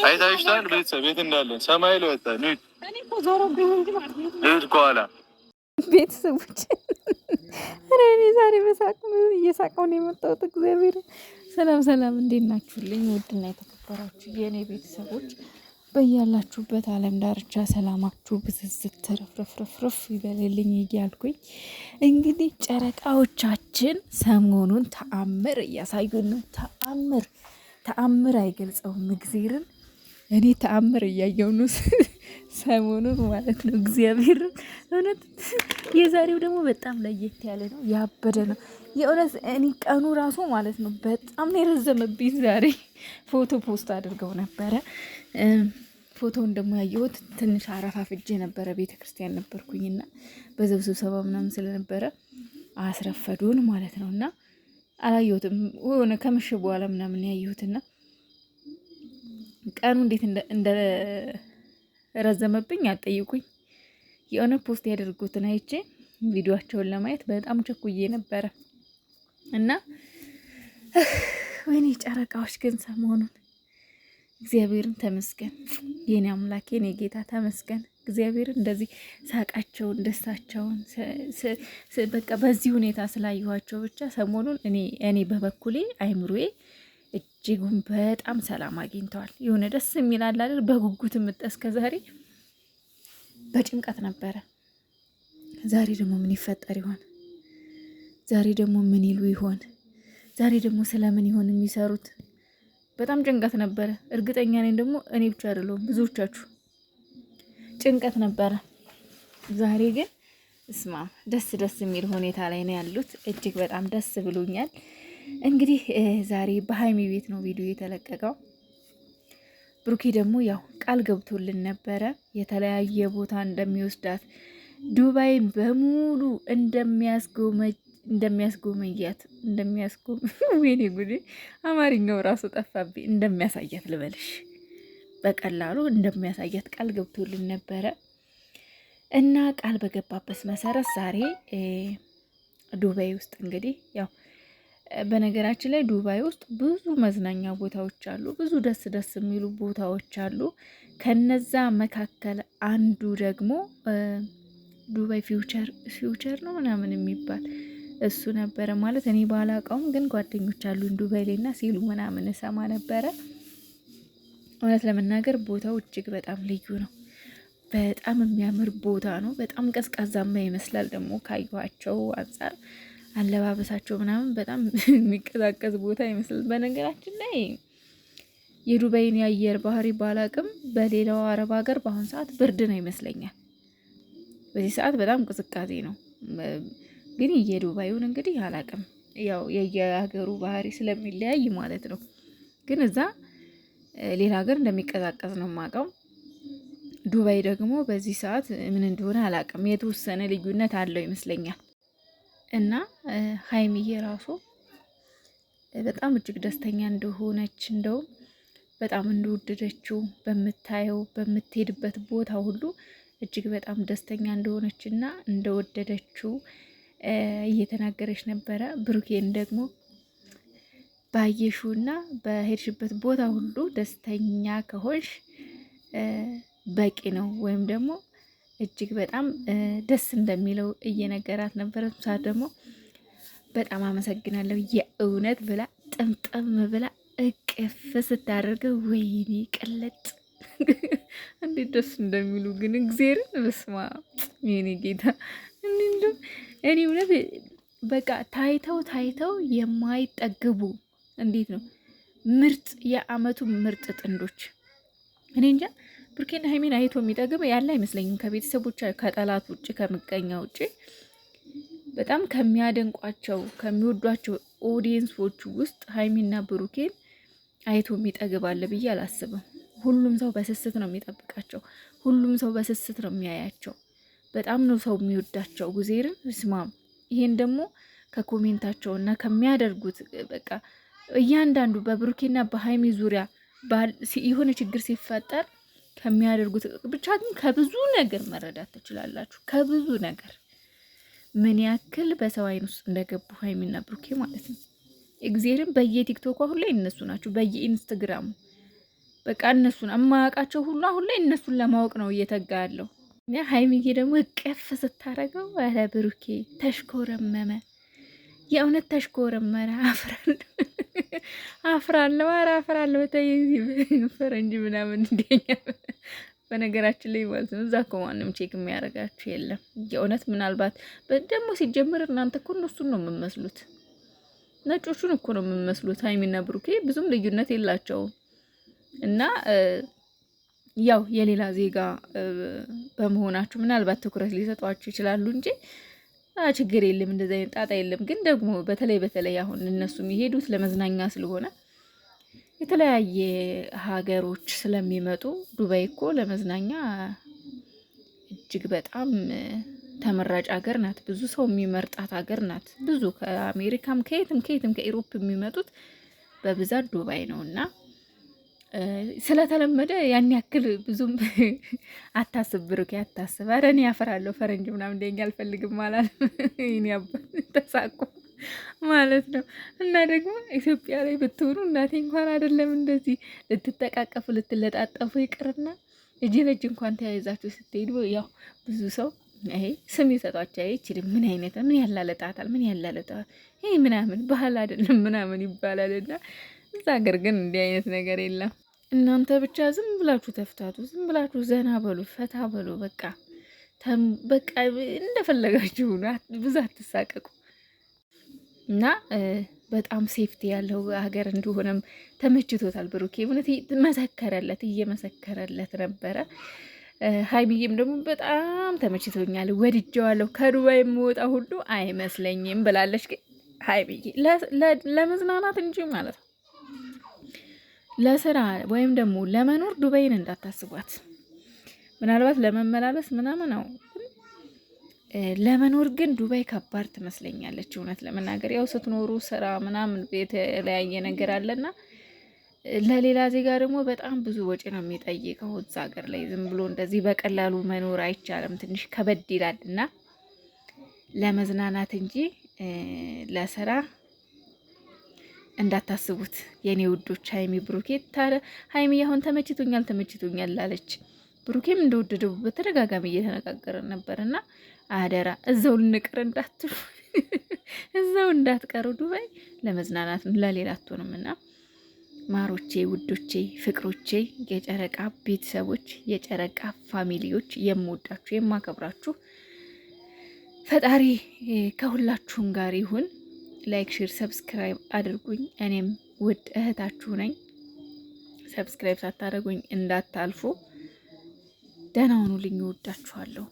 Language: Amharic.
አይታችኋል? ቤተሰብ ቤት እንዳለን ሰማይ ላይ ወጣ ልሂድ ከኋላ ቤተሰቦች እኔ ዛሬ በሳቅ እየሳቀው ነው የመጣሁት። እግዚአብሔር ሰላም ሰላም፣ እንዴት ናችሁልኝ? ውድና የተከበራችሁ የእኔ ቤተሰቦች በያላችሁበት ዓለም ዳርቻ ሰላማችሁ ብዝዝት ተረፍረፍረፍ ይበልልኝ እያልኩኝ እንግዲህ ጨረቃዎቻችን ሰሞኑን ተአምር እያሳዩን ነው። ተአምር አይገልጸውም እግዚአብሔርን። እኔ ተአምር እያየሁ ነው ሰሞኑን ማለት ነው። እግዚአብሔር እውነት የዛሬው ደግሞ በጣም ለየት ያለ ነው፣ ያበደ ነው የእውነት። እኔ ቀኑ ራሱ ማለት ነው በጣም ነው የረዘመብኝ። ዛሬ ፎቶ ፖስት አድርገው ነበረ። ፎቶውን ደግሞ ያየሁት ትንሽ አረፋፍጄ ነበረ፣ ቤተ ክርስቲያን ነበርኩኝና በዛው ስብሰባ ምናምን ስለነበረ አስረፈዱን ማለት ነው። እና አላየሁትም፣ ሆነ ከምሽ በኋላ ምናምን ያየሁትና ቀኑ እንዴት እንደረዘመብኝ አጠይቁኝ። የሆነ ፖስት ያደርጉትን አይቼ ቪዲዮአቸውን ለማየት በጣም ቸኩዬ ነበረ እና ወይኔ ጨረቃዎች ግን ሰሞኑን እግዚአብሔርን ተመስገን፣ የኔ አምላክ የኔ ጌታ ተመስገን። እግዚአብሔርን እንደዚህ ሳቃቸውን ደስታቸውን በቃ በዚህ ሁኔታ ስላየኋቸው ብቻ ሰሞኑን እኔ በበኩሌ አይምሮዬ እጅጉን በጣም ሰላም አግኝተዋል። የሆነ ደስ የሚል አለ አይደል? በጉጉት እስከ ዛሬ በጭንቀት ነበረ። ዛሬ ደግሞ ምን ይፈጠር ይሆን? ዛሬ ደግሞ ምን ይሉ ይሆን? ዛሬ ደግሞ ስለምን ይሆን የሚሰሩት? በጣም ጭንቀት ነበረ። እርግጠኛ ነኝ ደግሞ እኔ ብቻ አይደለሁም፣ ብዙዎቻችሁ ጭንቀት ነበረ። ዛሬ ግን እስማ ደስ የሚል ሁኔታ ላይ ነው ያሉት። እጅግ በጣም ደስ ብሎኛል። እንግዲህ ዛሬ በሀይሚ ቤት ነው ቪዲዮ የተለቀቀው። ብሩኬ ደግሞ ያው ቃል ገብቶልን ነበረ የተለያየ ቦታ እንደሚወስዳት፣ ዱባይ በሙሉ እንደሚያስጎመያት ወይኔ ጉዴ አማርኛው ራሱ ጠፋብኝ። እንደሚያሳያት ልበልሽ፣ በቀላሉ እንደሚያሳያት ቃል ገብቶልን ነበረ እና ቃል በገባበት መሰረት ዛሬ ዱባይ ውስጥ እንግዲህ ያው በነገራችን ላይ ዱባይ ውስጥ ብዙ መዝናኛ ቦታዎች አሉ፣ ብዙ ደስ የሚሉ ቦታዎች አሉ። ከነዛ መካከል አንዱ ደግሞ ዱባይ ፊውቸር ነው ምናምን የሚባል እሱ ነበረ። ማለት እኔ ባላውቀውም ግን ጓደኞች አሉን ዱባይ ላይና ሲሉ ምናምን እሰማ ነበረ። እውነት ለመናገር ቦታው እጅግ በጣም ልዩ ነው። በጣም የሚያምር ቦታ ነው። በጣም ቀዝቃዛማ ይመስላል ደግሞ ካየኋቸው አንጻር አለባበሳቸው ምናምን በጣም የሚቀዛቀዝ ቦታ ይመስላል። በነገራችን ላይ የዱባይን የአየር ባህሪ ባላቅም በሌላው አረብ ሀገር በአሁን ሰዓት ብርድ ነው ይመስለኛል። በዚህ ሰዓት በጣም ቅዝቃዜ ነው። ግን የዱባዩን እንግዲህ አላቅም፣ ያው የየሀገሩ ባህሪ ስለሚለያይ ማለት ነው። ግን እዛ ሌላ ሀገር እንደሚቀዛቀዝ ነው የማውቀው። ዱባይ ደግሞ በዚህ ሰዓት ምን እንደሆነ አላቅም፣ የተወሰነ ልዩነት አለው ይመስለኛል። እና ሀይሚዬ ራሱ በጣም እጅግ ደስተኛ እንደሆነች እንደውም በጣም እንደወደደችው በምታየው በምትሄድበት ቦታ ሁሉ እጅግ በጣም ደስተኛ እንደሆነች እና እንደወደደችው እየተናገረች ነበረ። ብሩኬን ደግሞ ባየሹና በሄድሽበት ቦታ ሁሉ ደስተኛ ከሆንሽ በቂ ነው፣ ወይም ደግሞ እጅግ በጣም ደስ እንደሚለው እየነገራት ነበረ። ሳት ደግሞ በጣም አመሰግናለሁ የእውነት ብላ ጥምጥም ብላ እቅፍ ስታደርገው ወይኔ ቀለጥ እንዴት ደስ እንደሚሉ ግን እግዚአብሔርን በስማ የኔ ጌታ እኔ እውነት በቃ ታይተው የማይጠግቡ እንዴት ነው ምርጥ የአመቱ ምርጥ ጥንዶች። እኔ እንጃ ብሩኬና ሀይሚን አይቶ የሚጠግብ ያለ አይመስለኝም። ከቤተሰቦች ከጠላት ውጭ ከምቀኛ ውጭ በጣም ከሚያደንቋቸው ከሚወዷቸው ኦዲየንሶች ውስጥ ሀይሚና ብሩኬን አይቶ የሚጠግብ አለ ብዬ አላስብም። ሁሉም ሰው በስስት ነው የሚጠብቃቸው። ሁሉም ሰው በስስት ነው የሚያያቸው። በጣም ነው ሰው የሚወዳቸው። ጉዜርን ስማም። ይሄን ደግሞ ከኮሜንታቸው እና ከሚያደርጉት በቃ እያንዳንዱ በብሩኬና በሀይሚ ዙሪያ የሆነ ችግር ሲፈጠር ከሚያደርጉት ብቻ ግን ከብዙ ነገር መረዳት ትችላላችሁ። ከብዙ ነገር ምን ያክል በሰው አይን ውስጥ እንደገቡ ሀይሚና ብሩኬ ማለት ነው። እግዚአብሔርን በየቲክቶክ አሁን ላይ እነሱ ናቸው፣ በየኢንስታግራሙ በቃ እነሱን የማያውቃቸው ሁሉ አሁን ላይ እነሱን ለማወቅ ነው እየተጋ ያለው። ሀይሚዬ ደግሞ እቅፍ ስታረገው ኧረ ብሩኬ ተሽኮረመመ፣ የእውነት ተሽኮረመረ። አፍራለሁ፣ ኧረ አፍራለሁ። ተይ ፈረንጅ ምናምን እንደኛ በነገራችን ላይ ማለት ነው። እዛ እኮ ማንም ቼክ የሚያደርጋችሁ የለም የእውነት። ምናልባት ደግሞ ሲጀምር እናንተ እኮ እነሱን ነው የምመስሉት፣ ነጮቹን እኮ ነው የምመስሉት። ሀይሚና ብሩኬ ብዙም ልዩነት የላቸውም። እና ያው የሌላ ዜጋ በመሆናችሁ ምናልባት ትኩረት ሊሰጧችሁ ይችላሉ እንጂ ችግር የለም፣ እንደዚህ አይነት ጣጣ የለም። ግን ደግሞ በተለይ አሁን እነሱ የሚሄዱት ለመዝናኛ ስለሆነ የተለያየ ሀገሮች ስለሚመጡ ዱባይ እኮ ለመዝናኛ እጅግ በጣም ተመራጭ ሀገር ናት። ብዙ ሰው የሚመርጣት ሀገር ናት። ብዙ ከአሜሪካም ከየትም ከኢሮፕ የሚመጡት በብዛት ዱባይ ነው እና ስለተለመደ ያን ያክል ብዙም አታስብ ብሩኬ፣ አታስብ። ኧረ እኔ ያፈራለሁ ፈረንጅ ምናምን እንደኛ አልፈልግም ማለት ይሄን ያባል ተሳቆ ማለት ነው። እና ደግሞ ኢትዮጵያ ላይ ብትሆኑ እናቴ እንኳን አይደለም እንደዚህ ልትጠቃቀፉ ልትለጣጠፉ ይቅርና እጅ ለእጅ እንኳን ተያይዛችሁ ስትሄዱ ያው ብዙ ሰው ይሄ ስም ይሰጧቸው አይችልም። ምን አይነት ምን ያላለጣታል፣ ምን ያላለጣታል ይሄ ምናምን ባህል አይደለም ምናምን ይባላልና እዛ ሀገር ግን እንዲህ አይነት ነገር የለም። እናንተ ብቻ ዝም ብላችሁ ተፍታቱ፣ ዝም ብላችሁ ዘና በሉ፣ ፈታ በሉ። በቃ እንደፈለጋችሁ ብዙ አትሳቀቁ። እና በጣም ሴፍቲ ያለው ሀገር እንደሆነም ተመችቶታል ብሩኬ። እውነት እየመሰከረለት ነበረ። ሀይሚዬም ደግሞ በጣም ተመችቶኛል፣ ወድጀዋለሁ፣ ከዱባይ የምወጣ ሁሉ አይመስለኝም ብላለች። ግን ሀይሚዬ ለመዝናናት እንጂ ማለት ነው ለስራ ወይም ደግሞ ለመኖር ዱባይን እንዳታስቧት። ምናልባት ለመመላለስ ምናምን ነው፣ ለመኖር ግን ዱባይ ከባድ ትመስለኛለች። እውነት ለመናገር ያው ስትኖሩ ስራ ምናምን የተለያየ ነገር አለና ለሌላ ዜጋ ደግሞ በጣም ብዙ ወጪ ነው የሚጠይቀው። እዛ ሀገር ላይ ዝም ብሎ እንደዚህ በቀላሉ መኖር አይቻልም፣ ትንሽ ከበድ ይላል እና ለመዝናናት እንጂ ለስራ እንዳታስቡት የኔ ውዶች። ሀይሚ ብሩኬ ሀይሚ አሁን ተመችቶኛል ላለች፣ ብሩኬም እንደወደደው በተደጋጋሚ እየተነጋገረን ነበር እና አደራ እዛው ልንቀር እንዳትሉ፣ እዛው እንዳትቀሩ። ዱባይ ለመዝናናት ለሌላ አትሆንም እና ማሮቼ፣ ውዶቼ፣ ፍቅሮቼ፣ የጨረቃ ቤተሰቦች፣ የጨረቃ ፋሚሊዎች፣ የምወዳችሁ የማከብራችሁ ፈጣሪ ከሁላችሁም ጋር ይሁን። ላይክ፣ ሼር፣ ሰብስክራይብ አድርጉኝ። እኔም ውድ እህታችሁ ነኝ። ሰብስክራይብ ሳታደርጉኝ እንዳታልፉ። ደህና ሁኑልኝ። እወዳችኋለሁ።